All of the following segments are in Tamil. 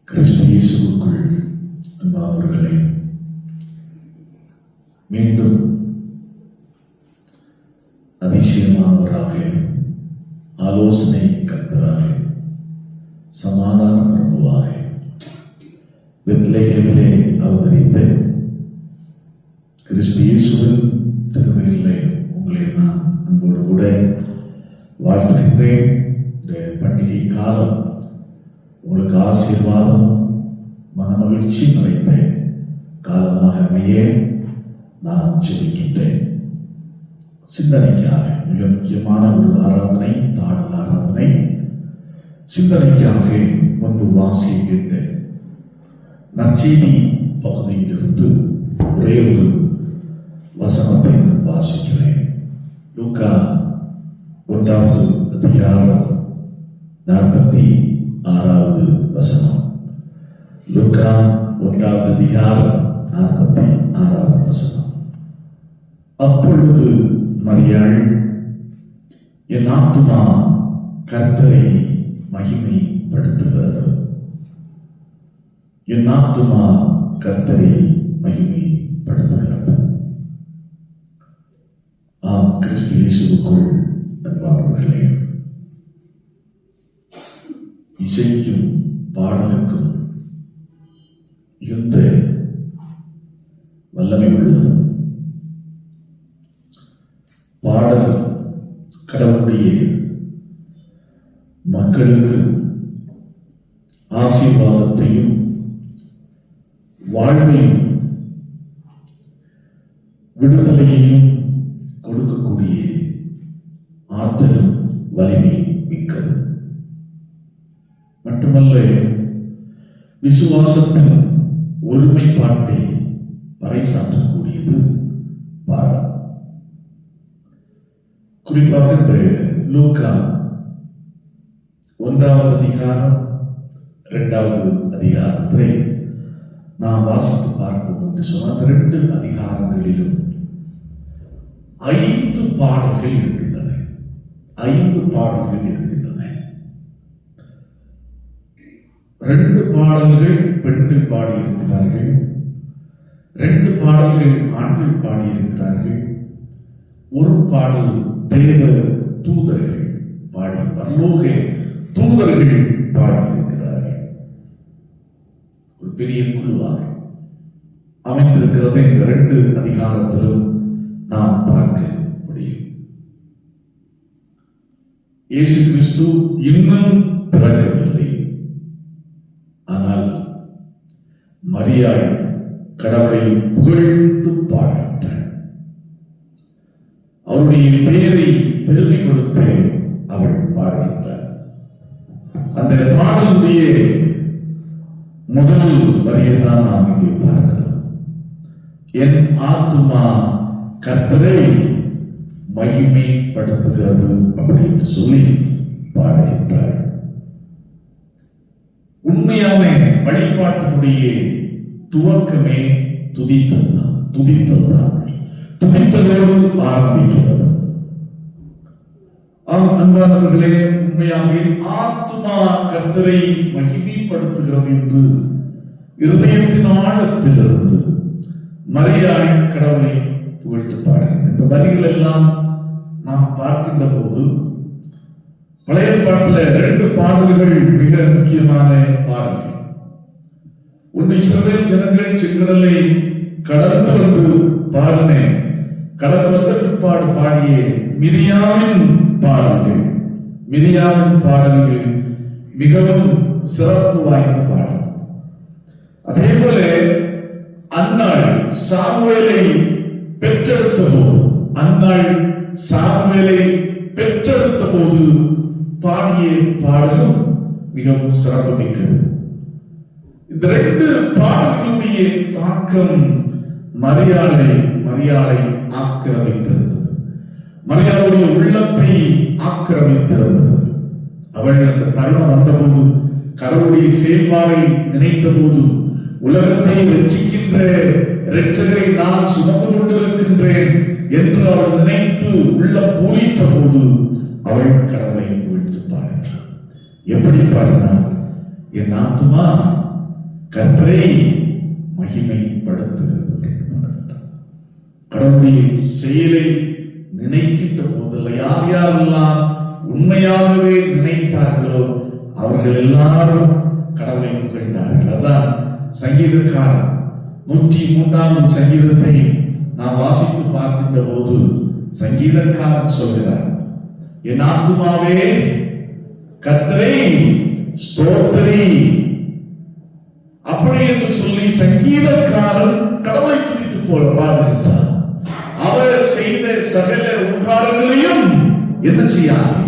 கிறிஸ்து இயேசுவுக்குள் அன்பானவர்களே, மீண்டும் அதிசயமானவராக, ஆலோசனை கர்த்தராக, சமாதான பிரபுவாக பெத்லகேமிலே அவதரித்த கிறிஸ்து இயேசுவின் திருமையிலே உங்களை நான் அன்போடு கூட வாழ்த்துகின்றேன். இந்த பண்டிகை காலம் உங்களுக்கு ஆசீர்வாதம், மனமகிழ்ச்சி நிறைந்த காலமாக அமைய நான் ஜெபிக்கின்றேன். சிந்தனைக்காக மிக முக்கியமான ஒரு ஆராதனை, பாடல் ஆராதனை. சிந்தனைக்காக முன்பு வாசிக்கின்ற நற்செய்தி பகுதியிலிருந்து ஒரே ஒரு வசனத்தை நான் வாசிக்கிறேன். லூக்கா 1வது அதிகாரம் 46வது வசனம். லூக்கா 1வது அதிகாரம் 46வது வசனம். அப்பொழுது மரியாள், என் ஆத்துமா கர்த்தரை மகிமைப்படுத்துகிறது, என் ஆத்துமா கர்த்தரை மகிமைப்படுத்துகிறது. ஆம், கிறிஸ்து இயேசுவுக்குள் அன்பானவர்களே, இசைக்கும் பாடலுக்கும் மிகுந்த வல்லமை உள்ளது. பாடல் கடவுளுடைய மக்களுக்கு ஆசீர்வாதத்தையும் வாழ்வையும் விடுதலையையும் கொடுக்கக்கூடிய ஆற்றலும் வலிமை மிக்கது. மட்டுமல்ல, விசுவாசத்தின் ஒருமைப்பாட்டை பறைசாற்றக்கூடியது பாடல். குறிப்பாக இந்த லூக்கா 1வது அதிகாரம் 2வது அதிகாரத்தை நாம் வாசித்து பார்ப்போம் என்று சொன்ன 2 அதிகாரங்களிலும் 5 பாடல்கள் இருக்கின்றன. 5 பாடல்கள் இருக்கின்றன. 2 பாடல்கள் பெண்கள் பாடியிருக்கிறார்கள், 2 பாடல்கள் ஆண்கள் பாடியிருக்கிறார்கள், ஒரு பாடல் தேவ தூதர்கள் பாடி, பரலோக தூதர்கள் பாடியிருக்கிறார்கள். ஒரு பெரிய குழுவாக அமைந்திருக்கிறது இந்த 2 அதிகாரத்திலும் நாம் பார்க்க முடியும். இயேசு கிறிஸ்து இன்னும் பிறக்கவில்லை. ஆனால் மரியாள் கடவுளை புகழ்ந்து பாடுகின்றார். அவருடைய பெயரை பெருமைப்படுத்த அவள் பாடுகின்றார். அந்த பாடலுடைய முதல் வரியை தான் நாம் இங்கே பார்க்கிறோம். என் ஆத்துமா கர்த்தரை மகிமைப்படுத்துகிறது அப்படின்னு சொல்லி பாடுகின்றார். உண்மையான வழிபாட்டினுடைய துவக்கமே துதித்தல்தான். துதித்தலோடு ஆரம்பிக்கிறது. அன்பானவர்களே, உண்மையாக ஆத்துமா கர்த்தரை மகிமைப்படுத்துகிறது என்று இருதயத்தின் ஆழத்திலிருந்து மரியாள் கடவுளை புகழ்ந்து பாடுகின்ற இந்த வரிகள் எல்லாம் நாம் பார்க்கின்ற போது பழைய பாட்டில் 2 பாடல்கள் மிக முக்கியமான பாடல்கள். ஒன்று இஸ்ரவேல் ஜனங்கள் செங்கடலை கடந்து வந்து பாடின கடந்த பிற்பாடு பாடிய மிரியாமின் பாடல்கள். மிரியாமின் பாடல்கள் மிகவும் சிறப்பு வாய்ந்த பாடல். அதே போல அன்னாள் சாமுவேலை பெற்றெடுத்த போது பாடிய பாடலும் மிகவும் சிறப்பு மிக்கது. இந்த 2 பாடல்களுடைய தாக்கம் மரியாதை ஆக்கிரமித்திருந்தது. மரியாதையுடைய உள்ளத்தை ஆக்கிரமித்திருந்தது. அவள் அந்த தருணம் வந்தபோது, கடவுளுடைய செயல்பாடை நினைத்த போது, உலகத்தை ரட்சிக்கின்ற இரட்சகரை நான் சுமந்து கொண்டிருக்கின்றேன் என்று அவள் நினைத்து உள்ள பூரித்த போது அவள் கடவுளை புகழ்ந்து பாடினாள். எப்படி பாடினாள்? என் ஆத்துமா கர்த்தரை மகிமைப்படுத்துகிறது. கடவுளுடைய செயலை நினைக்கின்ற போதில் யார் யாரெல்லாம் உண்மையாகவே நினைத்தார்களோ அவர்கள் எல்லாரும் கடவுளை புகழ்ந்தார்கள். அதான் சங்கீதக்காரன் 103ஆம் சங்கீதத்தை நாம் வாசித்து பார்க்கின்ற போது சங்கீதக்காரன் சொல்கிறார், என் ஆத்துமாவே கர்த்தரை ஸ்தோத்திரி. அப்படி என்று சொல்லி சங்கீதக்காரன் கடவுளை குறித்து பாடுகின்றார். அவர் செய்த சகல உபகாரங்களையும் என்ன செய்யாதே,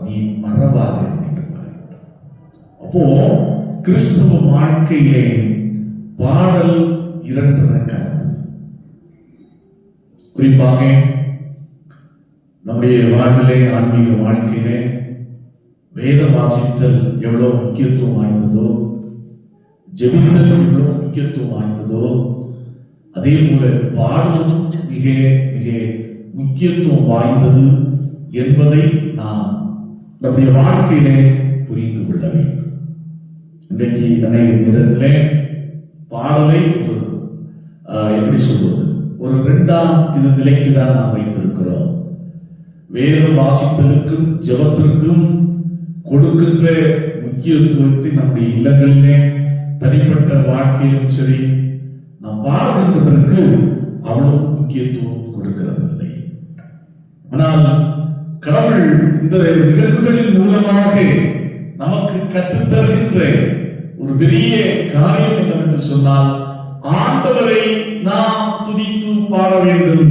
நீ மறவாதே என்று பாடுகின்றார். அப்போ கிறிஸ்துவ வாழ்க்கையிலே பாடல் 2 ரகமானது. குறிப்பாக நம்முடைய வாழ்விலே, ஆன்மீக வாழ்க்கையிலே வேத வாசித்தல் எவ்வளவு முக்கியத்துவம் வாய்ந்ததோ, ஜெபித்தல் எவ்வளவு முக்கியத்துவம் வாய்ந்ததோ, அதே போல பாடுவதும் மிக மிக முக்கியத்துவம் வாய்ந்தது என்பதை நாம் நம்முடைய வாழ்க்கையிலே புரிந்து கொள்ள வேண்டும். இன்றைக்கு அநேக நேரத்திலே பாடலை எப்படி சொல்வது, ஒரு 2ஆம் நிலைக்கு தான் நாம் வைத்திருக்கிறோம். வேதம் வாசித்தலுக்கும் ஜெபத்திற்கும் கொடுக்கின்ற முக்கியத்துவத்தை நம்முடைய இல்லங்களிலே, தனிப்பட்ட வாழ்க்கையிலும் சரி, நாம் பாடுகின்றதற்கு அவ்வளவு முக்கியத்துவம் கொடுக்கிறதில்லை. ஆனால் கடவுள் இந்த நிகழ்வுகளின் மூலமாக நமக்கு கற்றுத்தருகின்ற ஒரு பெரிய காரியம் என்னவென்று சொன்னால், ஆண்டவரை நாம் துதித்து பாட வேண்டும்.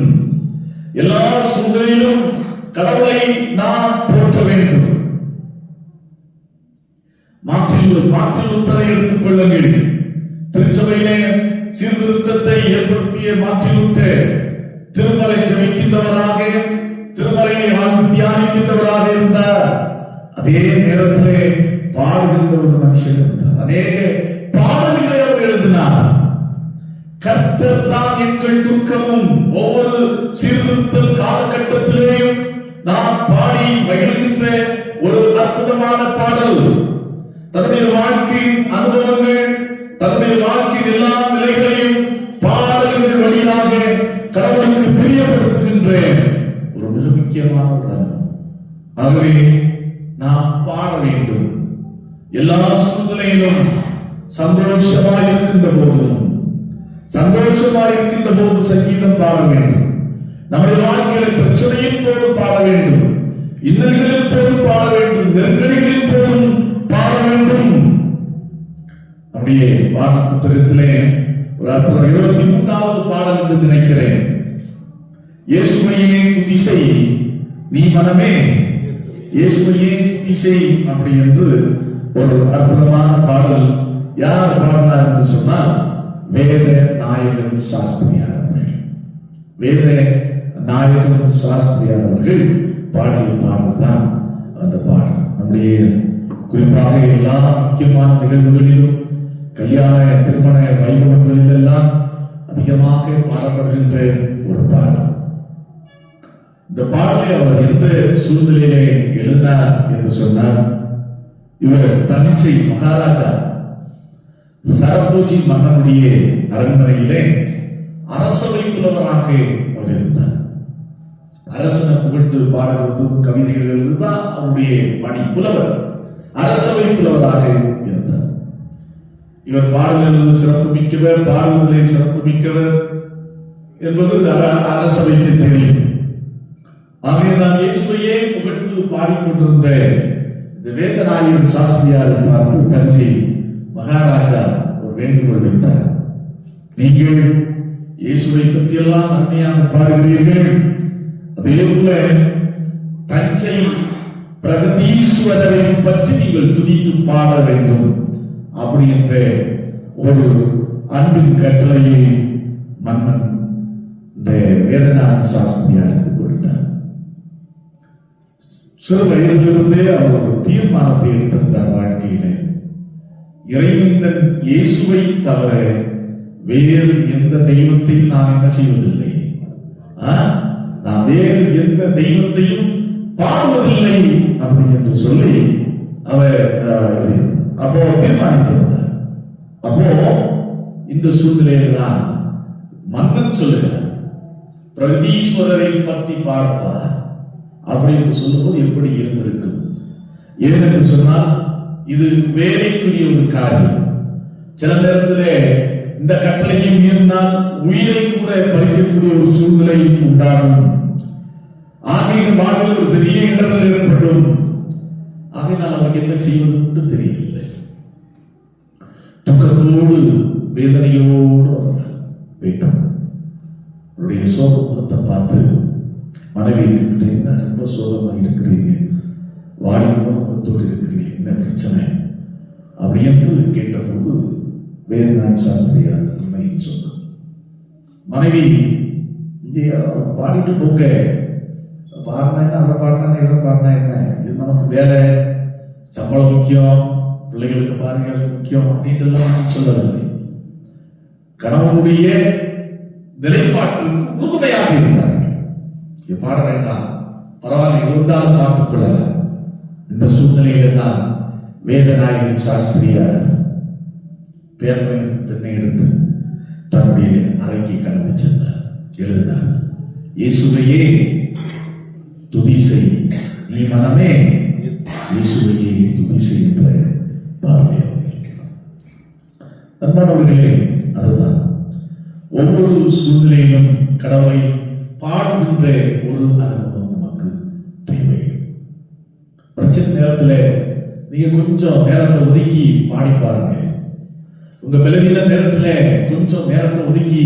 எல்லா சூழ்நிலையிலும் கடவுளை நாம் போற்ற வேண்டும். மாற்றில் உத்தரை எடுத்துக் கொள்ளுங்கள். திருச்சபையிலே சீர்திருத்தத்தை ஏற்படுத்திய மாற்றிலுத்த திருமலை ஜெபிக்கின்றவராக, திருமலையை தியானிக்கின்றவராக இருந்தார். அதே நேரத்திலே பாடுகின்ற ஒரு மனுஷன் இருந்தார். அநேக பாடல்களை அவர் எழுதினார். கர்த்தர் தான் எங்கள் துக்கமும். ஒவ்வொரு சீர்திருத்தல் காலகட்டத்திலேயும் நாம் பாடி மகிழ்கின்ற ஒரு அற்புதமான பாடல். தன்னுடைய வாழ்க்கையின் அனுபவங்கள், தன்னுடைய வாழ்க்கையின் எல்லா நிலைகளையும் பாடல்கள் வழியாக கடவுளுக்கு பிரியப்படுத்துகின்ற ஒரு மிக முக்கியமான ஒரு. ஆகவே நாம் பாட வேண்டும். எல்லா சூழ்நிலையிலும் சந்தோஷமாக இருக்கின்ற போதும், சங்கீதம் பாட வேண்டும். நம்முடைய வாழ்க்கையில் பிரச்சனையின் போது பாட வேண்டும், இன்னல்களின் போது பாட வேண்டும், நெருக்கடிகளின் போதும் பாட வேண்டும். நம்முடைய பாட புத்தகத்திலே ஒரு 23வது பாடல் என்று நினைக்கிறேன். இயேசுவையே துதி செய் நீ மனமே, இயேசுவையே துதி செய் அப்படி என்று ஒரு அற்புதமான பாடல். யார் பாடினார் என்று சொன்னால், வேத நாயகன் சாஸ்திரியார் அவர்கள். வேத நாயகன் சாஸ்திரியார் அவர்கள் பாடிய பாடல் தான் அந்த பாடல். நம்முடைய குறிப்பாக எல்லா முக்கியமான நிகழ்வுகளிலும், கல்யாண திருமண வைபவங்களில் எல்லாம் அதிகமாக பாடப்படுகின்ற ஒரு பாடல். இந்த பாடலை அவர் எந்த சூழ்நிலையிலே எழுதினார் என்று சொன்னார், இவர் தனிச்சை மகாராஜா சரபோஜி மன்னனுடைய அரண்மனையிலே அரசவை புலவராக அவர் இருந்தார். அரசனை புகழ்ந்து பாடுவதும் கவிதைகள் எழுதுதான் அவருடைய பணி. புலவர், அரசவை புலவராக இருந்தார். இவர் பாடல்களில் சிறப்பு மிக்கவர், பாடல்களை சிறப்பு மிக்கவர் என்பது அரசவைக்கு தெரியும். ஆகவே நான் இயேசுவையே புகழ்ந்து பாடிக்கொண்டிருந்த இந்த வேதநாயகன் சாஸ்திரியாரை பார்த்து தஞ்சை மகாராஜா ஒரு வேண்டுகோள் வைத்தார். நீங்கள் இயேசுவை பற்றியெல்லாம் நன்மையாக பாடுகிறீர்கள், அதே போல தஞ்சை பிரகதீஸ்வரரை பற்றி நீங்கள் துதித்து பாட வேண்டும் அப்படி என்ற ஒரு அன்பின் கட்டளையை மன்னன் இந்த வேதநாத சாஸ்திரியாருக்கு கொடுத்தார். சிறு வயதிலிருந்தே அவர் ஒரு தீர்மானத்தை எடுத்திருந்தார் வாழ்க்கையில. இறைவன் இயேசுவை தவிர வேறு எந்த தெய்வத்தையும் நான் என்ன செய்வதில்லை, நான் வேறு எந்த தெய்வத்தையும் பாடுவதில்லை அப்படி என்று சொல்லி அவர் அப்போ தீர்மானித்திருந்தார். அப்போ இந்த சூழ்நிலையில் தான் மன்னன் சொல்லுகிறார், பிரகதீஸ்வரரை பற்றி பாடுவார் அப்படி என்று சொல்லும்போது எப்படி இருந்திருக்கும்? ஏனென்று சொன்னால் இது வேலைக்குரிய ஒரு காரியம். சில நேரத்திலே இந்த கட்டளையை மீறினால் உயிரை கூட பறிக்கக்கூடிய ஒரு சூழ்நிலை உண்டாகும். ஆன்மீக வாழ்வில் ஒரு பெரிய இடர்கள் ஏற்படும். ஆகையினால் அவருக்கு என்ன செய்வது என்று தெரியவில்லை. துக்கத்தோடு வேதனையோடு வந்தார் வீட்டம். அவருடைய சோகத்தை பார்த்து மனைவி என்ன ரொம்ப சோகமாக இருக்கிறீங்க, வாடி முகத்தோடு இருக்கிறீங்க, என்ன பிரச்சனை அப்படி என்று கேட்டபோது வேதநாத சாஸ்திரியார் உண்மையை சொன்னார். மனைவி இங்கே பாடிட்டு போக்க, பாடினா என்ன, அவரை பாடினா இவரை பாடினா என்ன, இது நமக்கு வேற சம்பளம் முக்கியம், பிள்ளைகளுக்கு பாருங்க முக்கியம் அப்படின்ட்டு சொல்லவில்லை. கணவனுடைய நிலைப்பாட்டிற்கு உறுதுணையாக இருந்தார்கள். பாட வேண்டாம், பரவாயில்ல, இருந்தாலும் பார்த்துக் கொள்ளலாம். இந்த சூழ்நிலையில தான் வேதநாயகன் சாஸ்திரியார் பெண்ணை எடுத்து தன்னுடைய அறைக்கு கடந்து சென்றார். எழுதினார், இயேசுவையே துதி செய், நீ மனமே இயேசுவையே துதி செய் என்ற பாடலை அன்பானவர்களே. அதுதான் ஒவ்வொரு சூழ்நிலையிலும் கடவுளை பாடுகின்ற ஒரு அனுபவம் நமக்கு தேவை. பிரச்சனை நேரத்தில் நீங்க கொஞ்சம் நேரத்தை ஒதுக்கி பாடி பாருங்க. உங்க பலவீன நேரத்துல கொஞ்சம் நேரத்தை ஒதுக்கி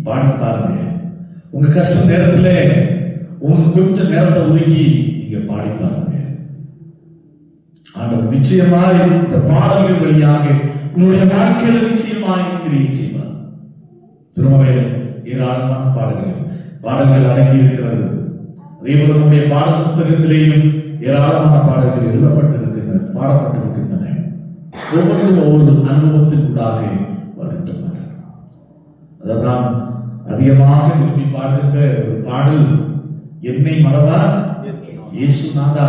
பாடி பாருங்க. உங்க கஷ்ட நேரத்துல உங்க கொஞ்சம் நேரத்தை ஒதுக்கி நீங்க பாடி பாருங்க. ஆண்டவர் நிச்சயமாக இந்த பாடல்கள் வழியாக உங்களுடைய வாழ்க்கையில் நிச்சயமாக கிரியை செய்வார். திருமலையில் ஏராளமான பாடல்கள் அடங்கி இருக்கிறது. அதேபோல நம்முடைய பாடல் புத்தகத்திலேயும் ஏராளமான பாடல்கள் எழுதப்பட்டிருக்கின்றன, பாடப்பட்டிருக்கின்றன. ஒவ்வொரு அனுபவத்திற்குள்ளாக வருகின்றன. அதான் அதிகமாக விரும்பி பாடுகின்ற ஒரு பாடல், என்னை மறவா இயேசுநாதா.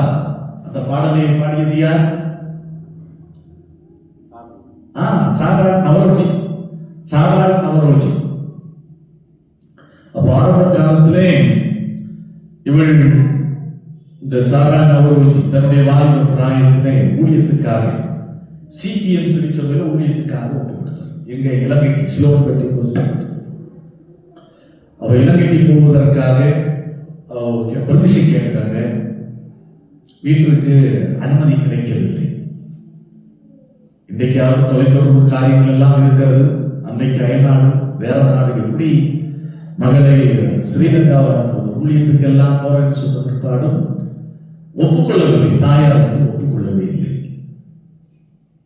அந்த பாடலை பாடியது யார்? சாராள் நவரோஜி. அப்போ ஆரம்ப காலத்திலே இவள் இந்த சாராள் நவரோஜி தன்னுடைய வாழ்வு பிராயத்திலே ஊழியத்துக்காக சிபிஎம் திருச்சபையில் ஊழியத்துக்காக ஒப்பு கொடுத்தார். எங்க இலங்கைக்கு சிலோன்பேட்டை அவ இலங்கைக்கு போவதற்காக பெர்மிஷன் கேட்கிறாங்க. வீட்டிற்கு அனுமதி கிடைக்கவில்லை. இன்றைக்காவது தொலைத்தொடர்பு காரியங்கள் எல்லாம் இருக்கிறது. அன்னைக்கு அயல்நாடு வேற நாடு எப்படி மகளை ஸ்ரீலங்காவை ஊழியத்துக்கு எல்லாம் போறேன்னு சொன்ன பிற்பாடும் ஒப்புக்கொள்ளவில்லை. தாயார் வந்து ஒப்புக்கொள்ளவே இல்லை.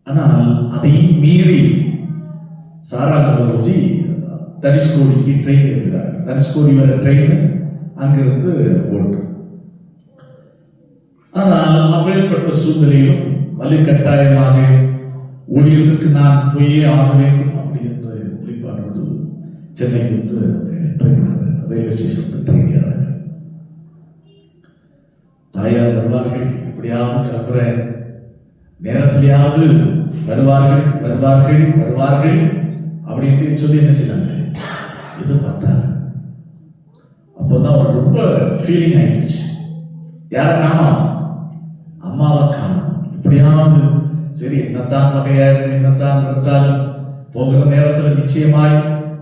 ஆனால் அதையும் மீறி சாரா நவரோஜி தனுஷ்கோடிக்கு ட்ரெயின் இருக்கிறார். தனுஷ்கோடி வர ட்ரெயின் அங்கிருந்து ஓட்டு. ஆனால் அப்படிப்பட்ட சூழ்நிலையிலும் வலுக்கட்டாயமாக ஊழியத்துக்கு நான் போயே ஆக வேண்டும் அப்படி என்று வெளிப்பாடு சென்னைக்கு வந்து ரயில்வே ஸ்டேஷன் ட்ரெயின் ஏறாங்க. தாயார் வருவார்கள், எப்படியாவது கிளம்புற நேரத்திலேயாவது வருவார்கள் அப்படின்ட்டு சொல்லி என்ன செய்யறாங்க, எதிர்பார்த்தாங்க. அப்போதான் அவர் ரொம்ப ஃபீலிங் ஆயிடுச்சு. யாரை காணோம்? அம்மாவை காணோம். எப்படியாவது சரி, என்னத்தான் வகையாயிரம் என்னத்தான் இருந்தாலும் போகிற நேரத்தில் நிச்சயமாய்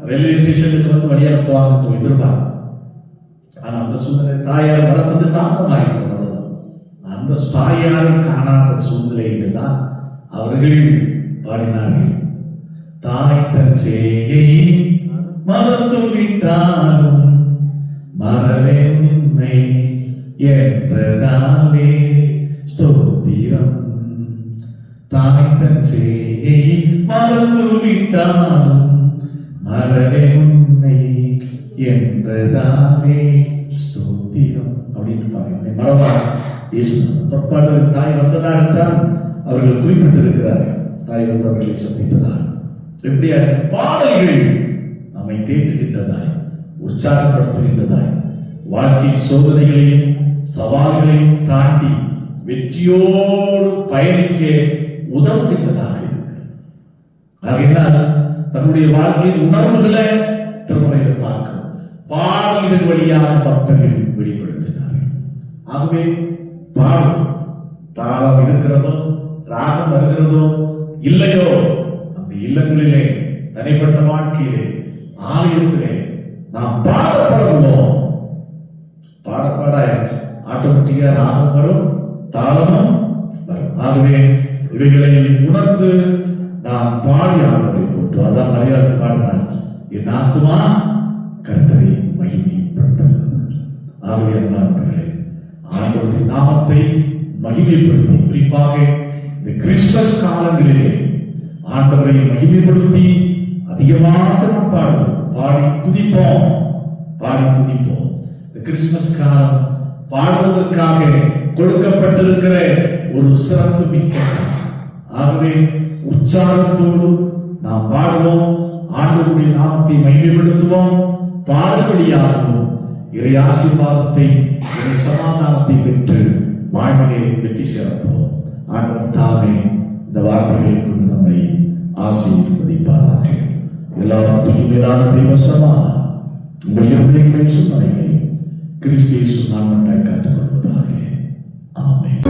ரயில்வே ஸ்டேஷனுக்கு வந்து வழி அனுப்புவாங்க எதிர்பார்க்க. ஆனா அந்த சூழ்நிலை தாயார் வர வந்து தாமதமாயிட்டு அந்த தாயாரை காணாத சூழ்நிலையில தான் அவர்கள் பாடினார்கள். தாய் தன் சேயை மறந்து விட்டாலும் மறவே உன்னை என்றதாலே ஸ்தோத்திரம். தாய் தன் சேயை மறந்து விட்டாலும் மறவே உன்னை என்பதாலே ஸ்தோத்திரம் அப்படின்னு பாருங்க. மறவா இயேசு பற்பாடு தாய் வந்ததாகத்தான் அவர்கள் குறிப்பிட்டிருக்கிறார்கள். தாய் வந்து அவர்களை சந்தித்ததால் எப்படியா பாடல்கள் நம்மை தேற்றுகின்றதாய், உற்சாகப்படுத்துகின்றதாய், வாழ்க்கையின் சோதனைகளையும் சவால்களையும் தாண்டி வெற்றியோடு பயணிக்க உதவுகின்றதாக இருக்கிறது. ஆகையினால் தன்னுடைய வாழ்க்கையின் உணர்வுகளை திருமலையில் பார்க்கும் பாடல்கள் வழியாக பக்தர்கள் வெளிப்படுத்தினார்கள். ஆகவே பாடல் தாளம் இருக்கிறதோ ராகம் வருகிறதோ இல்லையோ, நம்ம இல்லங்களிலே தனிப்பட்ட வாழ்க்கையிலே ஆலயத்திலே நாம் பாட பழகுவோம். பாட பாட ஆட்டோமேட்டிக்கா ராகம் வரும், தாளமும் வரும். ஆகவே இவைகளை உணர்ந்து நாம் பாடி ஆண்டவரை போற்றோம். அதான் மலையாளம் பாடினார், என் ஆத்துமா கர்த்தரை மகிமைப்படுத்துகிறது. ஆகவே அன்பானவர்களே, ஆண்டவருடைய நாமத்தை மகிமைப்படுத்தி குறிப்பாக இந்த கிறிஸ்துமஸ் காலங்களிலே ஆண்டவரை மகிமைப்படுத்தி அதிகமாக நாம் பாடுவோம், பாடி துதிப்போம். இந்த கிறிஸ்துமஸ் காலம் பாடுவதற்காக கொடுக்கப்பட்டிருக்கிற ஒரு சிறப்பு மிக்க. ஆகவே உற்சாகத்தோடு நாம் பாடுவோம், ஆண்டவருடைய நாமத்தை மகிமைப்படுத்துவோம். பாடுபடியாகவும் இறை ஆசீர்வாதத்தை, இறை சமாதானத்தை பெற்று வாழ்விலே வெற்றி சிறப்போம். ஆண்டவர் தாமே இந்த வார்த்தைகளை கொண்டு நம்மை ஆசீர்வதிப்பாராக. எல்லாவற்றுக்கும் மேலான தெய்வ சமாதானம் உங்கள் இருதயங்களையும் சிந்தனைகளையும் கிறிஸ்து இயேசு நாமத்தால் காத்துக் கொள்வதாக. ஆமென்.